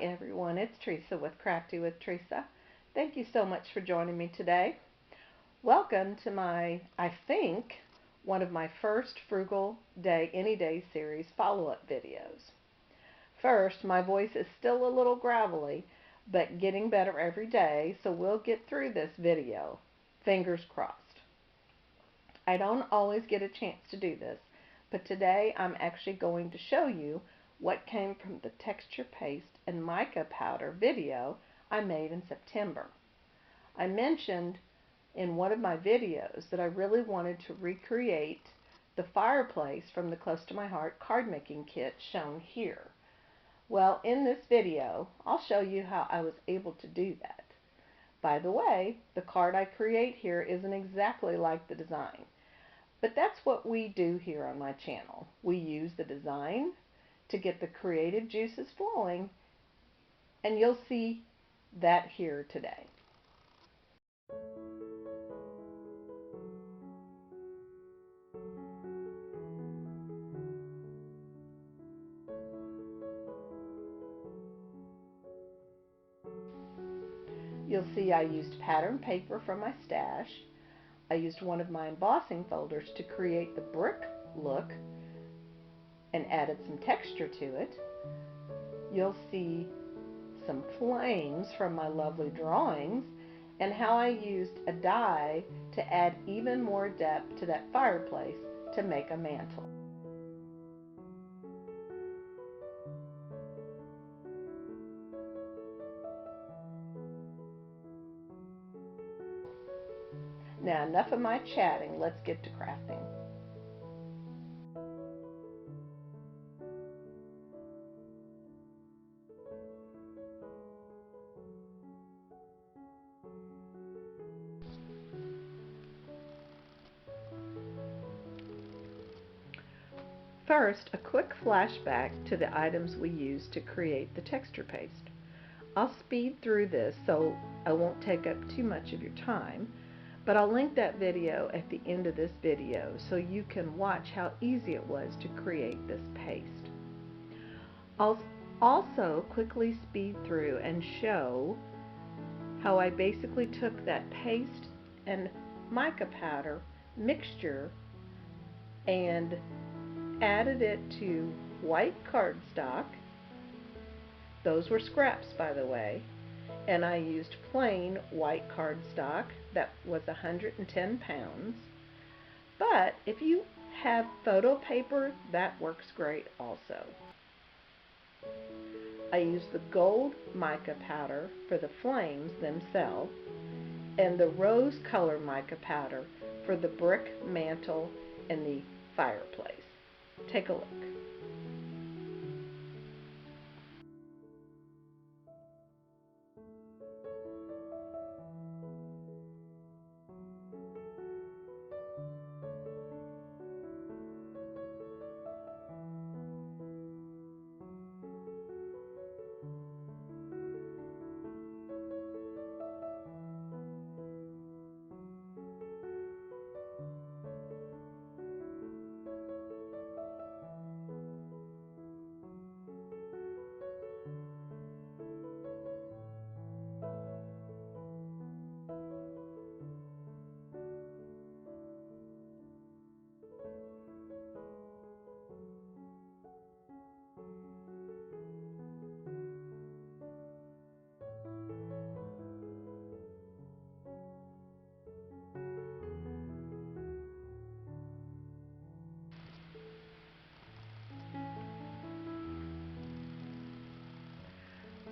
everyone, it's Theresa with Crafty with Theresa. Thank you so much for joining me today. Welcome to I think, one of my first Frugal Day, Any Day series follow-up videos. First, my voice is still a little gravelly, but getting better every day, so we'll get through this video. Fingers crossed. I don't always get a chance to do this, but today I'm actually going to show you what came from the texture paste and mica powder video I made in September. I mentioned in one of my videos that I really wanted to recreate the fireplace from the Close to My Heart card making kit shown here. Well, in this video, I'll show you how I was able to do that. By the way, the card I create here isn't exactly like the design, but that's what we do here on my channel. We use the design to get the creative juices flowing, and you'll see that here today. You'll see I used pattern paper from my stash. I used one of my embossing folders to create the brick look and added some texture to it. You'll see some flames from my lovely drawings and how I used a die to add even more depth to that fireplace to make a mantel. Now, enough of my chatting, let's get to crafting. First, a quick flashback to the items we used to create the texture paste. I'll speed through this so I won't take up too much of your time, but I'll link that video at the end of this video so you can watch how easy it was to create this paste. I'll also quickly speed through and show how I basically took that paste and mica powder mixture and added it to white cardstock. Those were scraps, by the way, and I used plain white cardstock that was 110 pounds. But if you have photo paper, that works great also. I used the gold mica powder for the flames themselves and the rose color mica powder for the brick mantle and the fireplace. Take a look.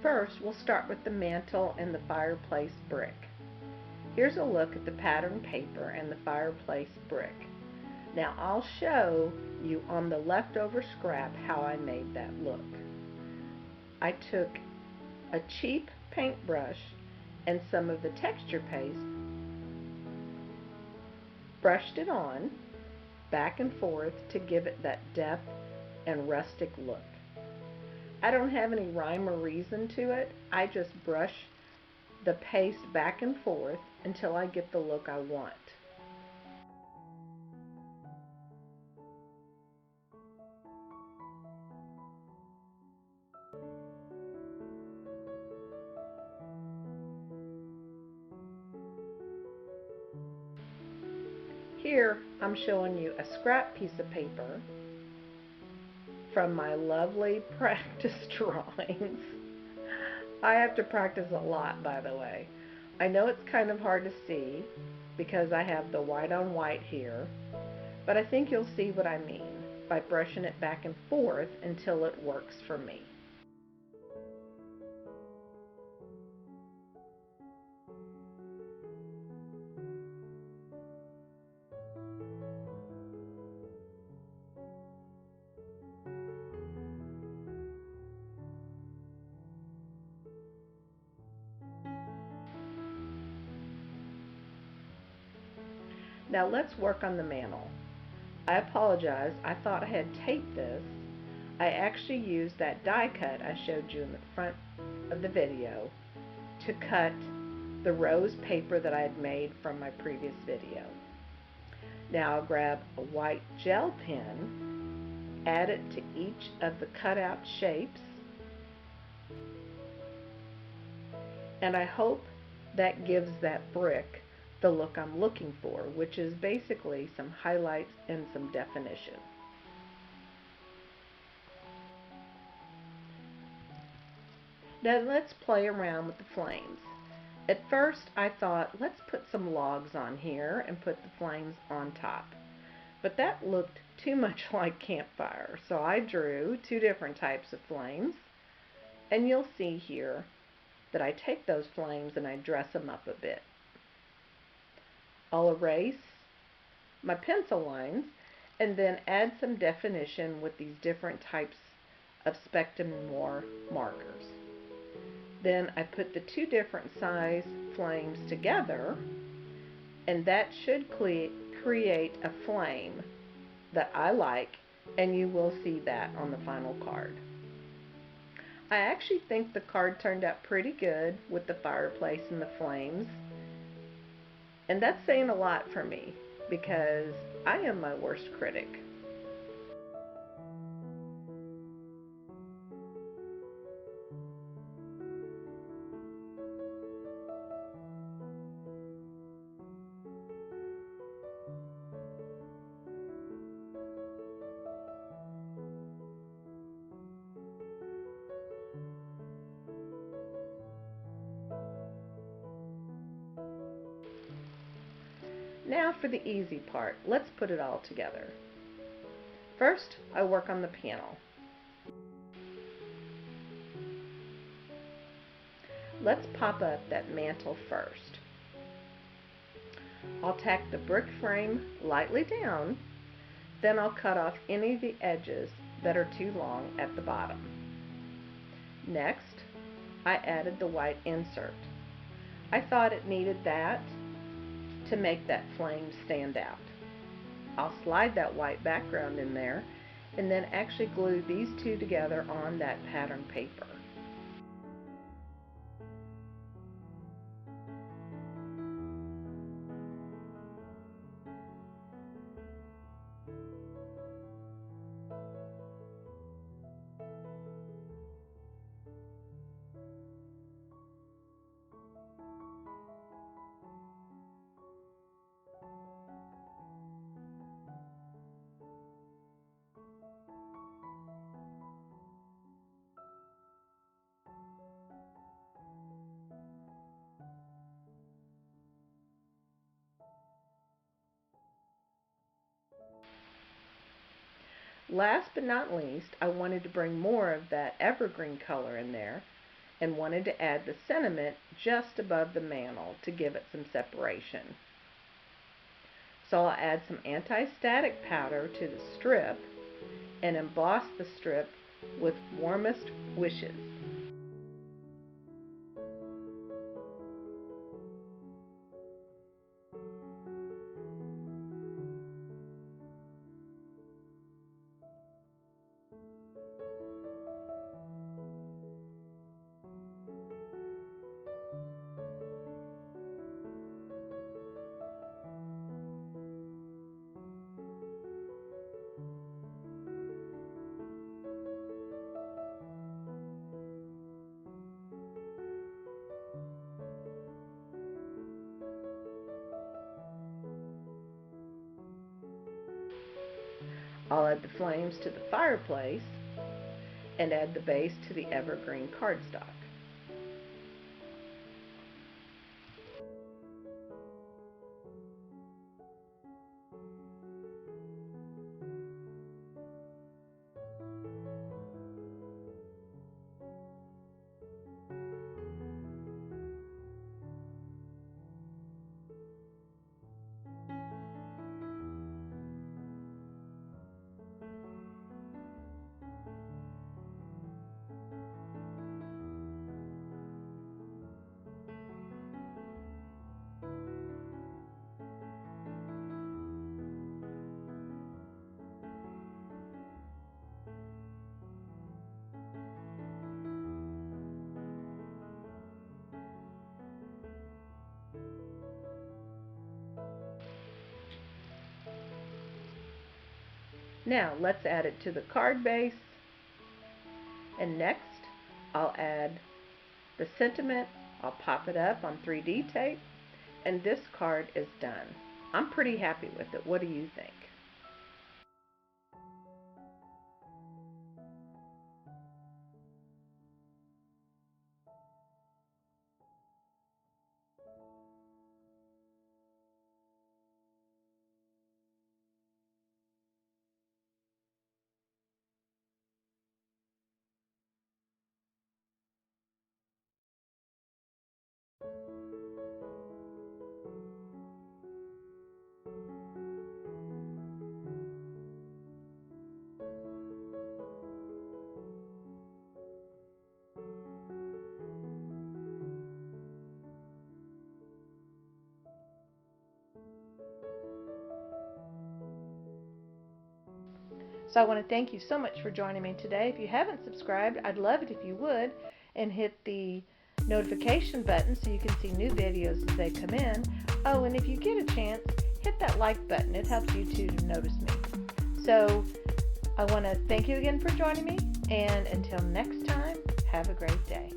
First, we'll start with the mantle and the fireplace brick. Here's a look at the pattern paper and the fireplace brick. Now I'll show you on the leftover scrap how I made that look. I took a cheap paintbrush and some of the texture paste, brushed it on back and forth to give it that depth and rustic look. I don't have any rhyme or reason to it. I just brush the paste back and forth until I get the look I want. here I'm showing you a scrap piece of paper from my lovely practice drawings. I have to practice a lot, by the way. I know it's kind of hard to see because I have the white on white here, but I think you'll see what I mean by brushing it back and forth until it works for me. Now let's work on the mantel. I apologize, I thought I had taped this. I actually used that die cut I showed you in the front of the video to cut the rose paper that I had made from my previous video. Now I'll grab a white gel pen, add it to each of the cutout shapes, and I hope that gives that brick the look I'm looking for, which is basically some highlights and some definition. Now let's play around with the flames. At first I thought, let's put some logs on here and put the flames on top. But that looked too much like campfire, so I drew two different types of flames, and you'll see here that I take those flames and I dress them up a bit. I'll erase my pencil lines and then add some definition with these different types of Spectrum Noir markers. Then I put the two different size flames together, and that should create a flame that I like, and you will see that on the final card. I actually think the card turned out pretty good with the fireplace and the flames. And that's saying a lot for me because I am my worst critic. Now for the easy part. Let's put it all together. First, I work on the panel. Let's pop up that mantel first. I'll tack the brick frame lightly down, then I'll cut off any of the edges that are too long at the bottom. Next, I added the white insert. I thought it needed that to make that flame stand out. I'll slide that white background in there and then actually glue these two together on that pattern paper. Last but not least, I wanted to bring more of that evergreen color in there and wanted to add the sentiment just above the mantel to give it some separation. So I'll add some anti-static powder to the strip and emboss the strip with warmest wishes. I'll add the flames to the fireplace and add the base to the evergreen cardstock. Now let's add it to the card base, and next I'll add the sentiment. I'll pop it up on 3D tape, and this card is done. I'm pretty happy with it. What do you think? So I want to thank you so much for joining me today. If you haven't subscribed, I'd love it if you would, and hit the notification button so you can see new videos as they come in. Oh, and if you get a chance, hit that like button. It helps YouTube to notice me. So I want to thank you again for joining me, and until next time, have a great day.